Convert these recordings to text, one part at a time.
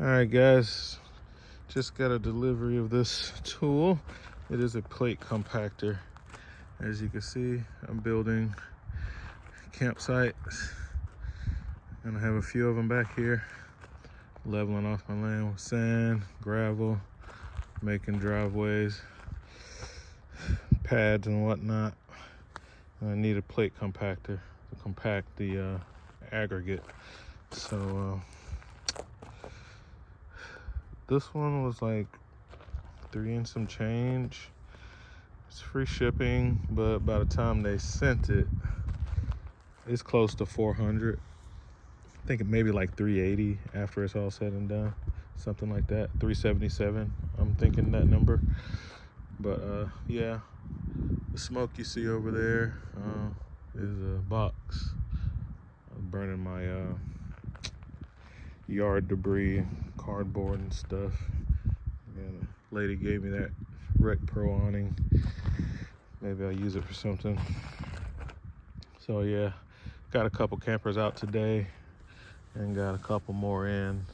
All right, guys, just got a delivery of this tool. It is a plate compactor. As you can see, I'm building campsites, and I have a few of them back here, leveling off my land with sand, gravel, making driveways, pads and whatnot. And I need a plate compactor to compact the aggregate. So this one was like $3 and some change. It's free shipping, but by the time they sent it, it's close to 400. I think it maybe like 380 after it's all said and done, something like that. 377, I'm thinking that number. But yeah, the smoke you see over there is a box. I'm burning my yard debris, cardboard and stuff. And a lady gave me that Rec Pro awning. Maybe I'll use it for something. So yeah, got a couple campers out today and got a couple more in.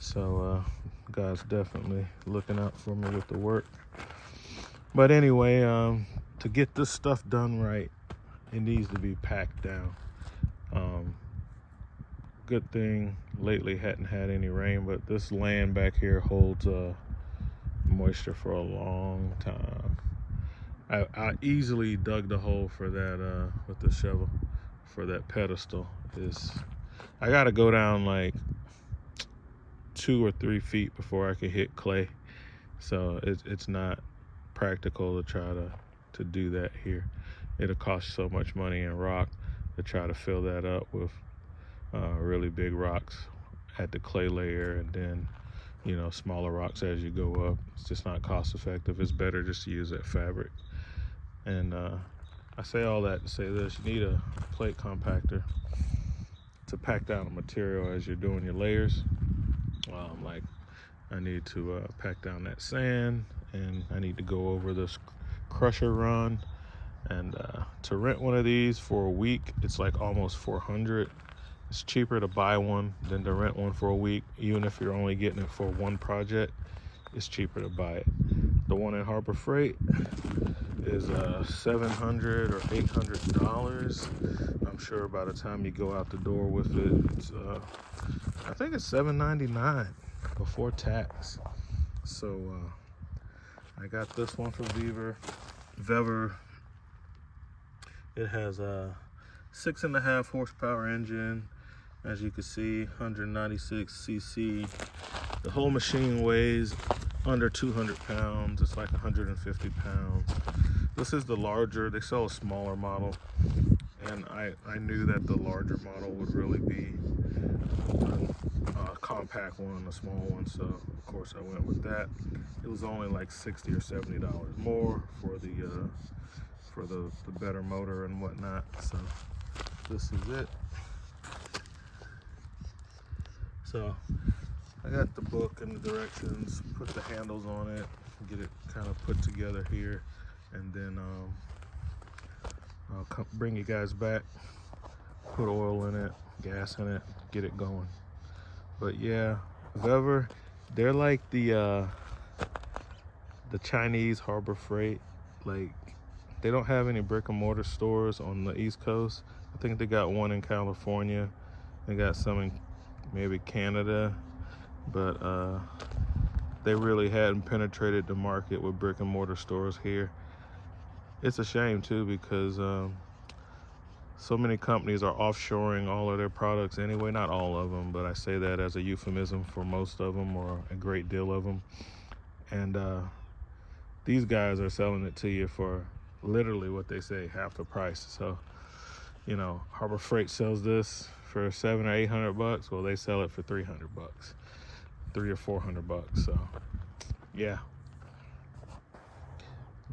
So God's definitely looking out for me with the work. But anyway, to get this stuff done right, it needs to be packed down. Good thing lately hadn't had any rain, but this land back here holds moisture for a long time. I easily dug the hole for that with the shovel for that pedestal. I gotta go down like 2 or 3 feet before I can hit clay, so it's not practical to try to do that here. It'll cost so much money in rock to try to fill that up with really big rocks at the clay layer, and then smaller rocks as you go up. It's just not cost effective. It's better just to use that fabric. And I say all that to say this: you need a plate compactor to pack down the material as you're doing your layers. Like I need to pack down that sand, and I need to go over this crusher run. And to rent one of these for a week, it's like almost $400. It's cheaper to buy one than to rent one for a week. Even if you're only getting it for one project, it's cheaper to buy it. The one in Harbor Freight is $700 or $800. I'm sure by the time you go out the door with it, it's, I think it's $799 before tax. So I got this one from VEVOR. It has a 6.5 horsepower engine, as you can see, 196 cc. The whole machine weighs under 200 pounds. It's like 150 pounds. This is the larger. They sell a smaller model, and I knew that the larger model would really be a compact one, a small one, so of course I went with that. It was only like $60 or $70 more for the better motor and whatnot. So this is it. So I got the book and the directions, put the handles on it, get it kind of put together here, and then I'll bring you guys back, put oil in it, gas in it, get it going. But yeah, VEVOR, they're like the Chinese Harbor Freight. Like, they don't have any brick and mortar stores on the East Coast. I think they got one in California. They got some in maybe Canada, but they really hadn't penetrated the market with brick and mortar stores here. It's a shame too, because so many companies are offshoring all of their products anyway. Not all of them, but I say that as a euphemism for most of them, or a great deal of them. And these guys are selling it to you for literally what they say, half the price. So Harbor Freight sells this for $700 or $800. Well, they sell it for $300, $300 or $400. So yeah,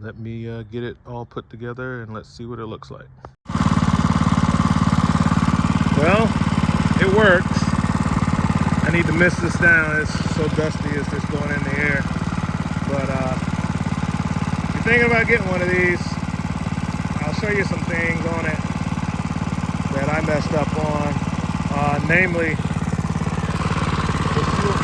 let me get it all put together and let's see what it looks like. Well, it works. I need to mist this down. It's so dusty, it's just going in the air. But if you're thinking about getting one of these, I'll show you some things on it that I messed up on. Namely, the fuel,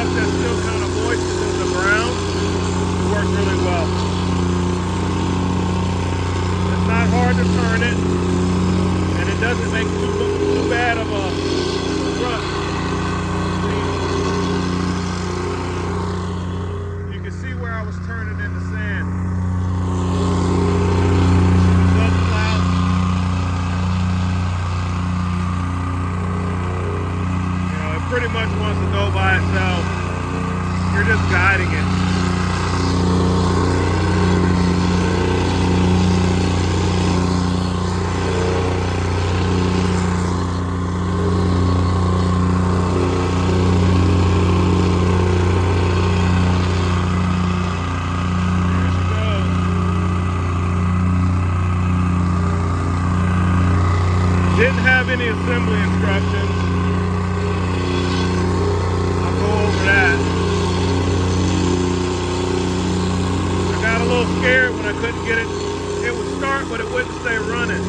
stuff that's still kind of moist in the ground, it works really well. It's not hard to turn it, and it doesn't make too bad of a run. You can see where I was turning in the sand. Pretty much wants to go by itself. You're just guiding it. There she goes. Didn't have any assembly instructions. That. I got a little scared when I couldn't get it. It would start, but it wouldn't stay running.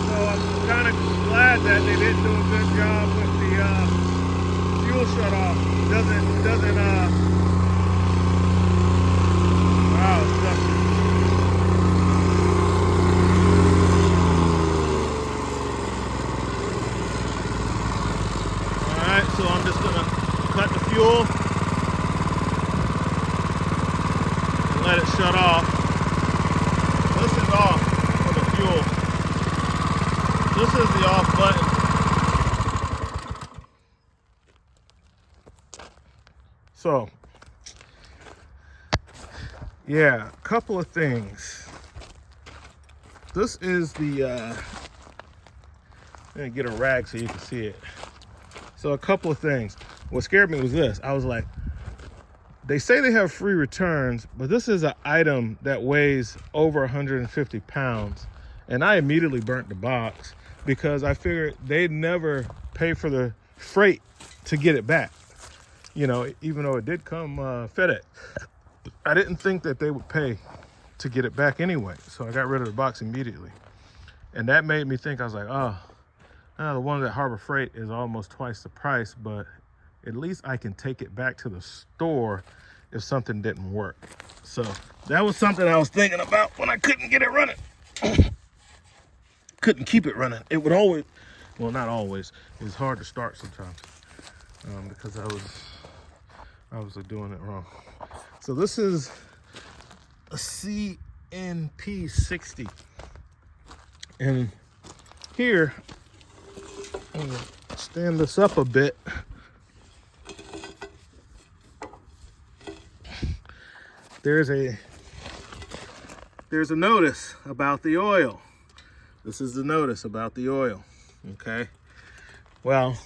So I'm kind of glad that they didn't do a good job with the fuel shut off. Wow, it's dusty. All right, so I'm just gonna cut the fuel and let it shut off. This is off for the fuel. This is the off button. So, yeah, a couple of things. This is the, I'm gonna get a rag so you can see it. So a couple of things. What scared me was this. I was like, they say they have free returns, but this is an item that weighs over 150 pounds. And I immediately burnt the box because I figured they'd never pay for the freight to get it back. You know, even though it did come FedEx. I didn't think that they would pay to get it back anyway. So I got rid of the box immediately. And that made me think, I was like, oh, the one at Harbor Freight is almost twice the price, but at least I can take it back to the store if something didn't work. So that was something I was thinking about when I couldn't get it running. Couldn't keep it running. It would always, well, not always. It's hard to start sometimes because I was doing it wrong. So this is a CNP 60. And here, I'm gonna stand this up a bit. There's a notice about the oil. This is the notice about the oil, okay? Well,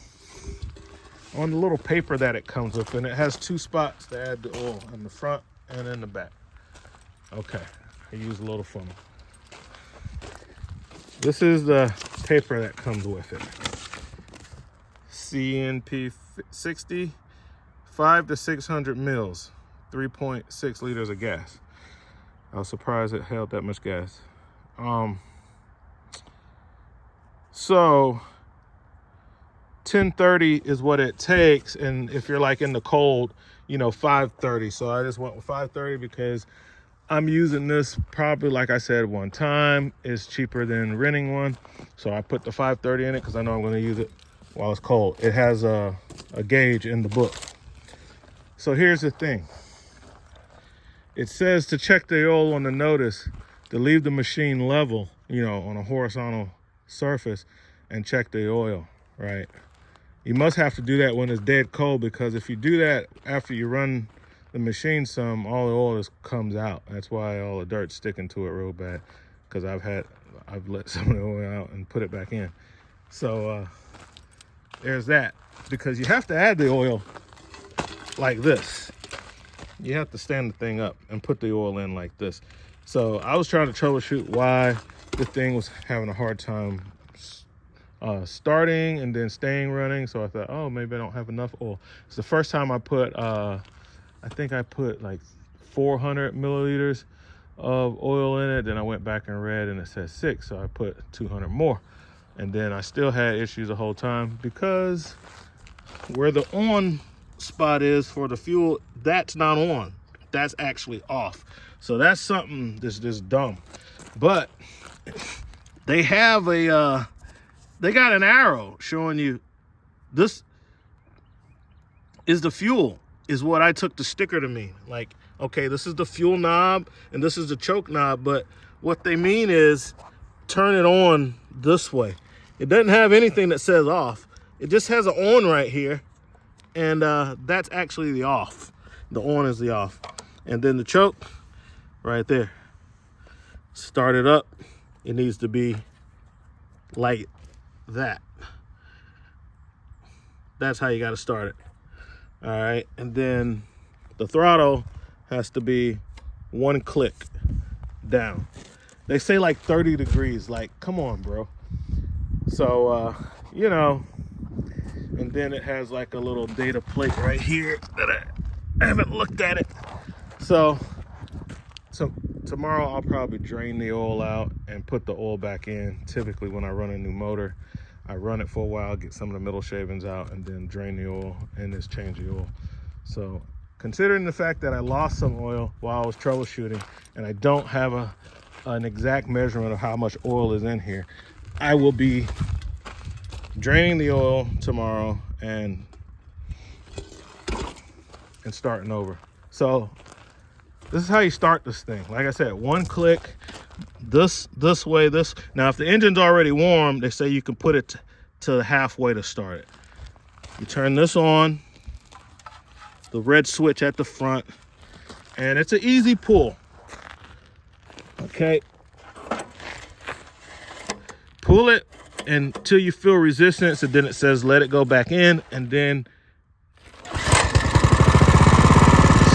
on the little paper that it comes with, and it has two spots to add the oil, in the front and in the back. Okay, I use a little funnel. This is the paper that comes with it. CNP 60, 5 to 600 mils, 3.6 liters of gas. I was surprised it held that much gas. So 1030 is what it takes, and if you're like in the cold, you know, 530. So I just went with 530 because I'm using this probably, like I said, one time. It's cheaper than renting one, so I put the 530 in it because I know I'm going to use it while it's cold. It has a gauge in the book. So here's the thing. It says to check the oil on the notice, to leave the machine level, you know, on a horizontal surface and check the oil, right? You must have to do that when it's dead cold, because if you do that after you run the machine some, all the oil just comes out. That's why all the dirt's sticking to it real bad, because I've let some of the oil out and put it back in. So there's that, because you have to add the oil like this. You have to stand the thing up and put the oil in like this. So I was trying to troubleshoot why the thing was having a hard time starting and then staying running. So I thought, oh, maybe I don't have enough oil. It's the first time I put, I think I put like 400 milliliters of oil in it. Then I went back and read and it says 6. So I put 200 more. And then I still had issues the whole time, because where the on spot is for the fuel, that's not on. That's actually off. So that's something that's just dumb. But they have a, they got an arrow showing you this is the fuel, is what I took the sticker to mean. Like, okay, this is the fuel knob and this is the choke knob, but what they mean is turn it on this way. It doesn't have anything that says off. It just has an on right here, and that's actually the off. The on is the off. And then the choke right there. Start it up. It needs to be like that. That's how you got to start it. All right, and then the throttle has to be one click down. They say like 30 degrees. Like, come on, bro. So, you know, and then it has like a little data plate right here that I haven't looked at it. So tomorrow I'll probably drain the oil out and put the oil back in. Typically when I run a new motor, I run it for a while, get some of the middle shavings out, and then drain the oil and just change the oil. So considering the fact that I lost some oil while I was troubleshooting and I don't have an exact measurement of how much oil is in here, I will be draining the oil tomorrow and starting over. So this is how you start this thing. Like I said, one click, this way, this. Now, if the engine's already warm, they say you can put it to halfway to start it. You turn this on, the red switch at the front, and it's an easy pull. Okay. Pull it until you feel resistance, and then it says let it go back in, and then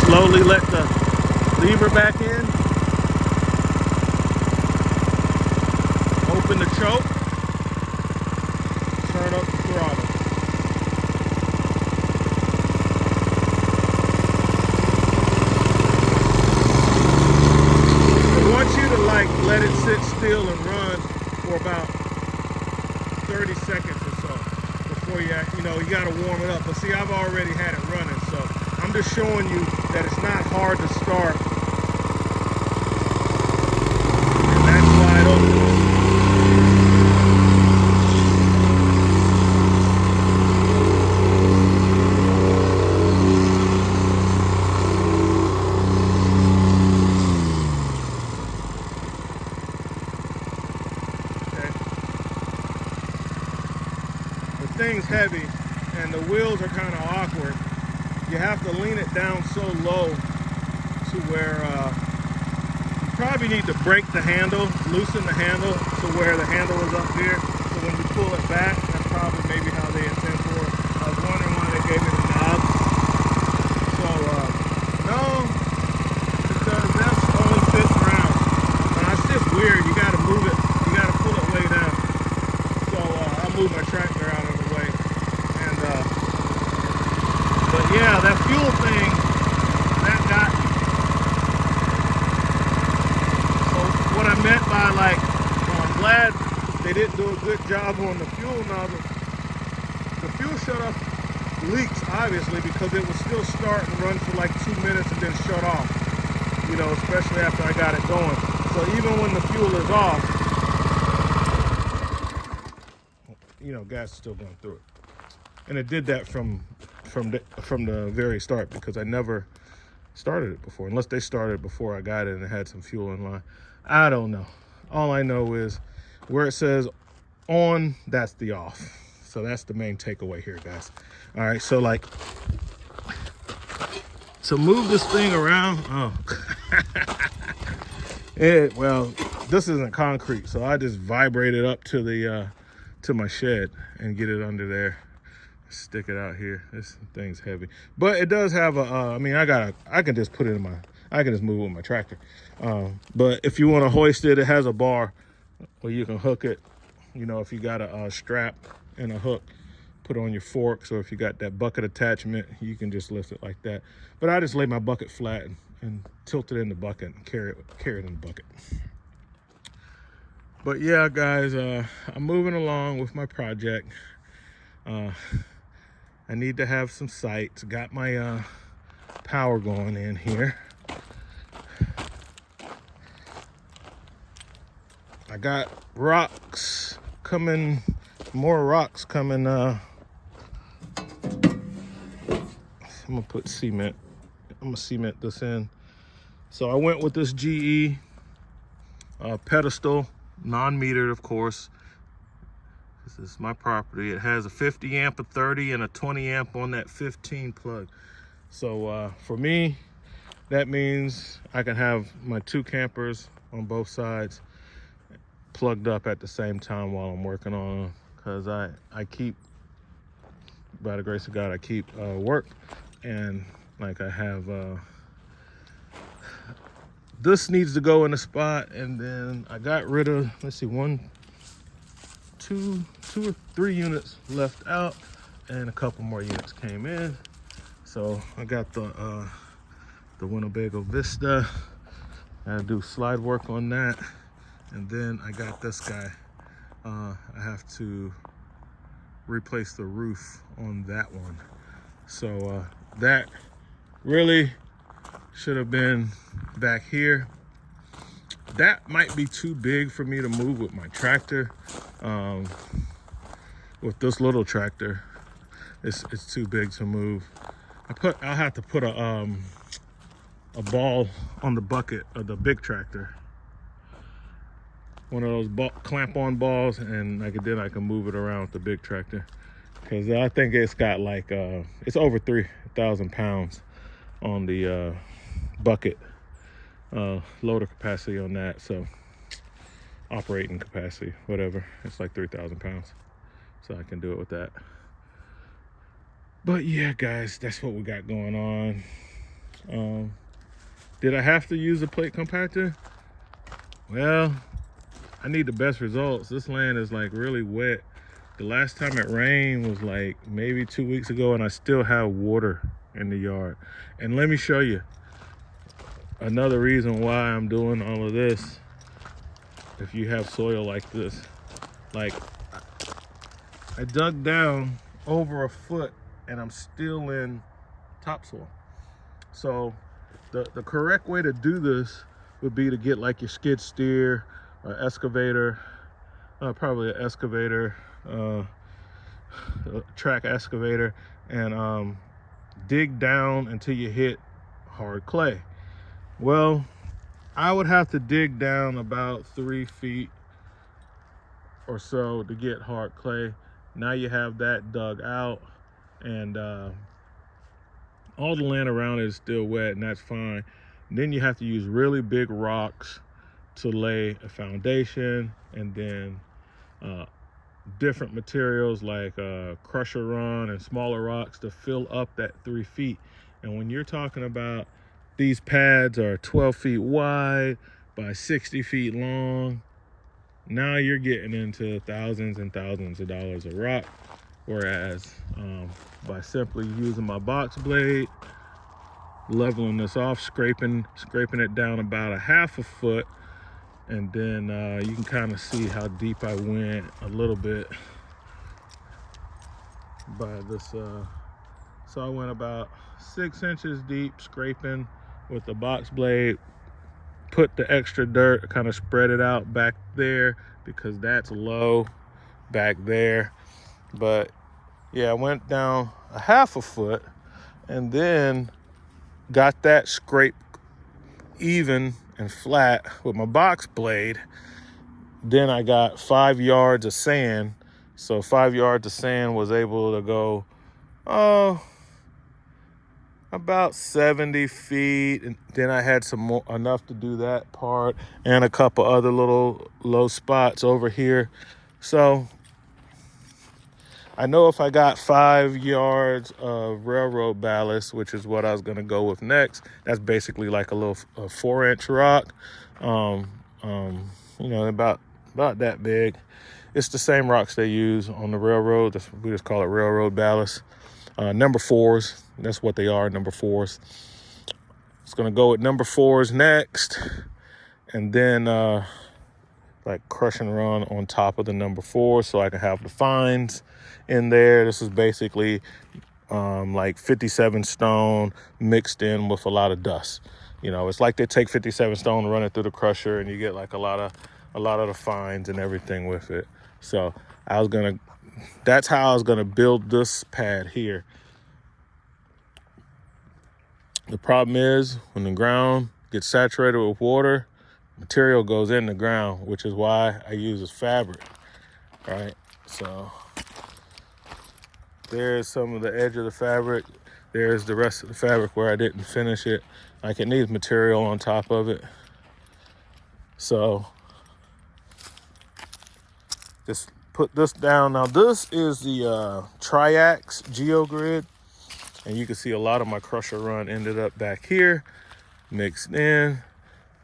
slowly let the lever back in. Open the choke. Turn up the throttle. I want you to like let it sit still and run for about 30 seconds or so before you got to warm it up. But see, I've already had it running, so I'm just showing you that it's not hard to start. And that's wide open. Thing's heavy and the wheels are kind of awkward. You have to lean it down so low to where you probably need to break the handle, loosen the handle to where the handle is up here. So when you pull it back, that's probably maybe how they intend for it. I was wondering why they gave me the knob. So no, because that's only fits around. It's just weird. You got to move it. You got to pull it way down. So I'll move my tractor out of the way. And but yeah, that fuel thing, that got me. So what I meant by like, I'm glad they didn't do a good job on the fuel knob. The fuel shut off leaks, obviously, because it would still start and run for like 2 minutes and then shut off. You know, especially after I got it going. So even when the fuel is off, you know, gas is still going through it. And it did that from the very start, because I never started it before, unless they started before I got it and it had some fuel in line. I don't know. All I know is where it says on, that's the off. So that's the main takeaway here, guys. All right, so like, to move this thing around, well, this isn't concrete, so I just vibrate it up to the to my shed and get it under there, stick it out here. This thing's heavy, but it does have a I mean, I can just put it in I can just move it with my tractor. But if you want to hoist it, it has a bar where you can hook it. You know, if you got a strap and a hook, put on your forks, or if you got that bucket attachment, you can just lift it like that. But I just lay my bucket flat and tilt it in the bucket and carry it in the bucket. But yeah, guys, I'm moving along with my project. I need to have some sights. Got my power going in here. I got rocks coming, more rocks coming. I'm gonna put cement. I'm gonna cement this in. So I went with this GE pedestal, non-metered, of course. This is my property. It has a 50 amp, a 30, and a 20 amp on that 15 plug. So for me, that means I can have my 2 campers on both sides plugged up at the same time while I'm working on them, because I keep, by the grace of God, I keep work, and like I have this needs to go in a spot, and then I got rid of, let's see, 2 or 3 units left out, and a couple more units came in. So I got the Winnebago Vista. I gotta do slide work on that. And then I got this guy. I have to replace the roof on that one. So that really should have been back here. That might be too big for me to move with my tractor. With this little tractor, it's too big to move. I'll have to put a ball on the bucket of the big tractor. One of those clamp-on balls, and then I can move it around with the big tractor. Because I think it's got like, it's over 3,000 pounds on the bucket loader capacity on that. So operating capacity, whatever. It's like 3,000 pounds. So I can do it with that. But yeah, guys, that's what we got going on. Did I have to use a plate compactor? Well, I need the best results. This land is like really wet. The last time it rained was like maybe 2 weeks ago, and I still have water in the yard. And let me show you another reason why I'm doing all of this. If you have soil like this, like I dug down over a foot and I'm still in topsoil. So the correct way to do this would be to get like your skid steer or excavator, probably an excavator, a track excavator, and dig down until you hit hard clay. Well, I would have to dig down about 3 feet or so to get hard clay. Now you have that dug out, and all the land around it is still wet, and that's fine. Then you have to use really big rocks to lay a foundation, and then different materials like crusher run and smaller rocks to fill up that 3 feet. And when you're talking about these pads are 12 feet wide by 60 feet long, now you're getting into thousands and thousands of dollars of rock. Whereas by simply using my box blade, leveling this off, scraping it down about a half a foot, and then you can kind of see how deep I went a little bit by this. So I went about 6 inches deep scraping with the box blade, put the extra dirt, kind of spread it out back there because that's low back there. But yeah, I went down a half a foot and then got that scraped even and flat with my box blade. Then I got 5 yards of sand. So 5 yards of sand was able to go, about 70 feet. And then I had some more, enough to do that part, and a couple other little low spots over here. So I know if I got 5 yards of railroad ballast, which is what I was gonna go with next, that's basically like a little 4-inch rock, about that big. It's the same rocks they use on the railroad. We just call it railroad ballast. Number 4s, that's what they are, number 4s. It's gonna go with number 4s next, and then like crush and run on top of the number 4 so I can have the fines in there. This is basically like 57 stone mixed in with a lot of dust. You know, it's like they take 57 stone, run it through the crusher, and you get like a lot of the fines and everything with it. So that's how I was gonna build this pad here. The problem is when the ground gets saturated with water, material goes in the ground, which is why I use this fabric, right? So there's some of the edge of the fabric. There's the rest of the fabric where I didn't finish it. Like, it needs material on top of it. So just put this down. Now this is the Triax GeoGrid, and you can see a lot of my crusher run ended up back here, mixed in,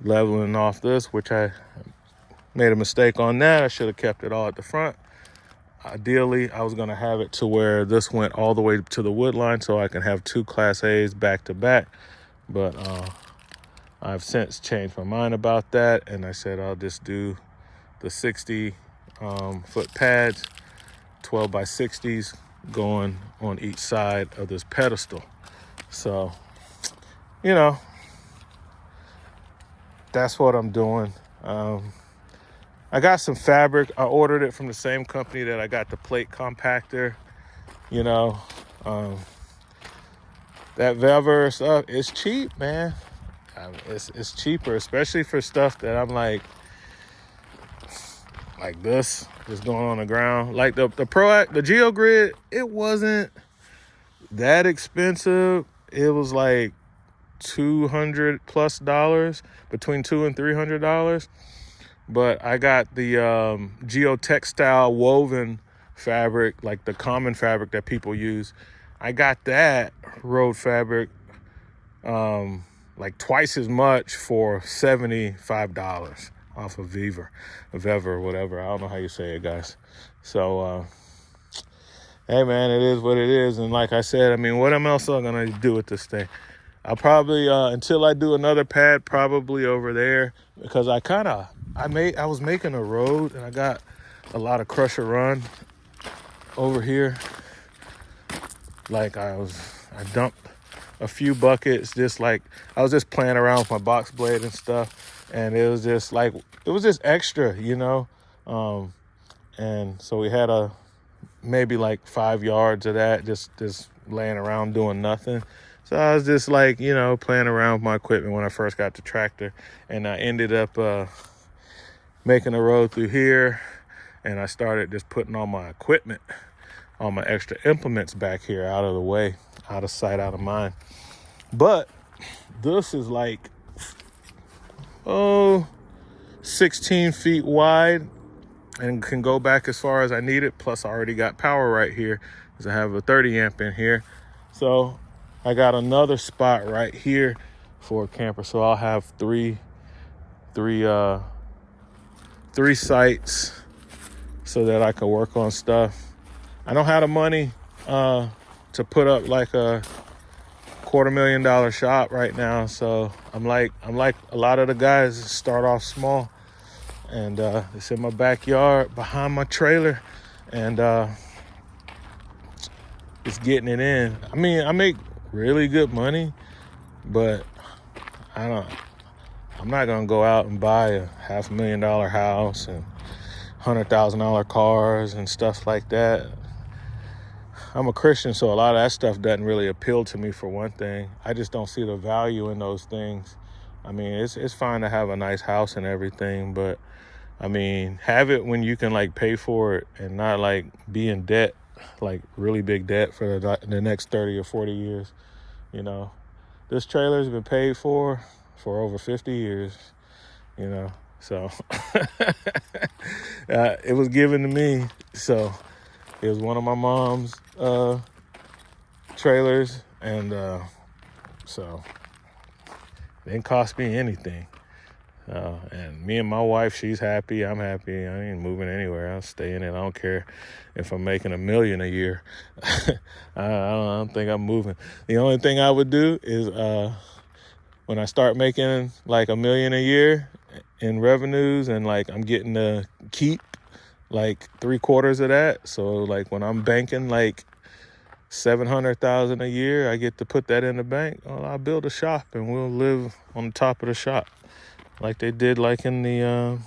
leveling off this, which I made a mistake on that. I should have kept it all at the front. Ideally, I was going to have it to where this went all the way to the wood line so I can have 2 Class A's back to back. But I've since changed my mind about that, and I said I'll just do the 60 foot pads, 12 by 60s going on each side of this pedestal. So, you know, that's what I'm doing. I got some fabric. I ordered it from the same company that I got the plate compactor. You know, that VEVOR stuff is cheap, man. I mean, it's cheaper, especially for stuff that I'm like this, just going on the ground. Like the GeoGrid, it wasn't that expensive. It was like $200+ between $200 and $300. But I got the geotextile woven fabric, like the common fabric that people use. I got that road fabric like twice as much for $75 off of VEVOR, whatever. I don't know how you say it, guys. So, hey, man, it is what it is. And like I said, I mean, what else am I going to do with this thing? I'll probably, until I do another pad, probably over there, because I was making a road, and I got a lot of crusher run over here. Like I dumped a few buckets, just like I was just playing around with my box blade and stuff, and it was just extra, you know. And so we had maybe like 5 yards of that just laying around doing nothing. So I was just like, you know, playing around with my equipment when I first got the tractor, and I ended up making a road through here, and I started just putting all my equipment, all my extra implements back here out of the way, out of sight, out of mind. But this is like, 16 feet wide and can go back as far as I need it. Plus I already got power right here because I have a 30 amp in here. So I got another spot right here for a camper. So I'll have three sites so that I can work on stuff. I don't have the money to put up like a $250,000 shop right now. So I'm like a lot of the guys start off small, and it's in my backyard behind my trailer, and it's getting it in. I mean, I make really good money, but I'm not gonna go out and buy a $500,000 house and $100,000 cars and stuff like that. I'm a Christian, so a lot of that stuff doesn't really appeal to me, for one thing. I just don't see the value in those things. I mean, it's fine to have a nice house and everything, but I mean, have it when you can like pay for it and not like be in debt, like really big debt for the next 30 or 40 years. You know, this trailer's been paid for over 50 years, you know, so it was given to me. So it was one of my mom's trailers, and so it didn't cost me anything. And me and my wife, she's happy, I'm happy. I ain't moving anywhere. I'll stay in it. I don't care if I'm making $1 million a year. I don't think I'm moving. The only thing I would do is when I start making like $1 million a year in revenues, and like I'm getting to keep like 3/4 of that. So like when I'm banking like $700,000 a year, I get to put that in the bank. Well, I'll build a shop and we'll live on the top of the shop, like they did, like in the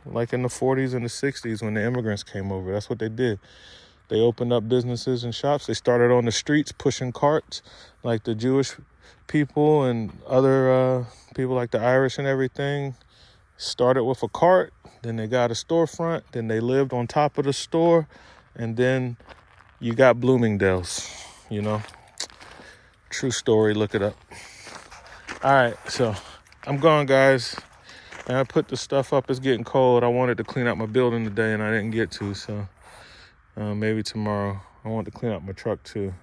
like in the 40s and the 60s when the immigrants came over. That's what they did. They opened up businesses and shops. They started on the streets pushing carts, like the Jewish people and other people like the Irish and everything. Started with a cart, then they got a storefront, then they lived on top of the store, and then you got Bloomingdale's, True story, look it up. All right, so I'm gone, guys. And I put the stuff up. It's getting cold. I wanted to clean out my building today, and I didn't get to, so maybe tomorrow. I want to clean out my truck, too.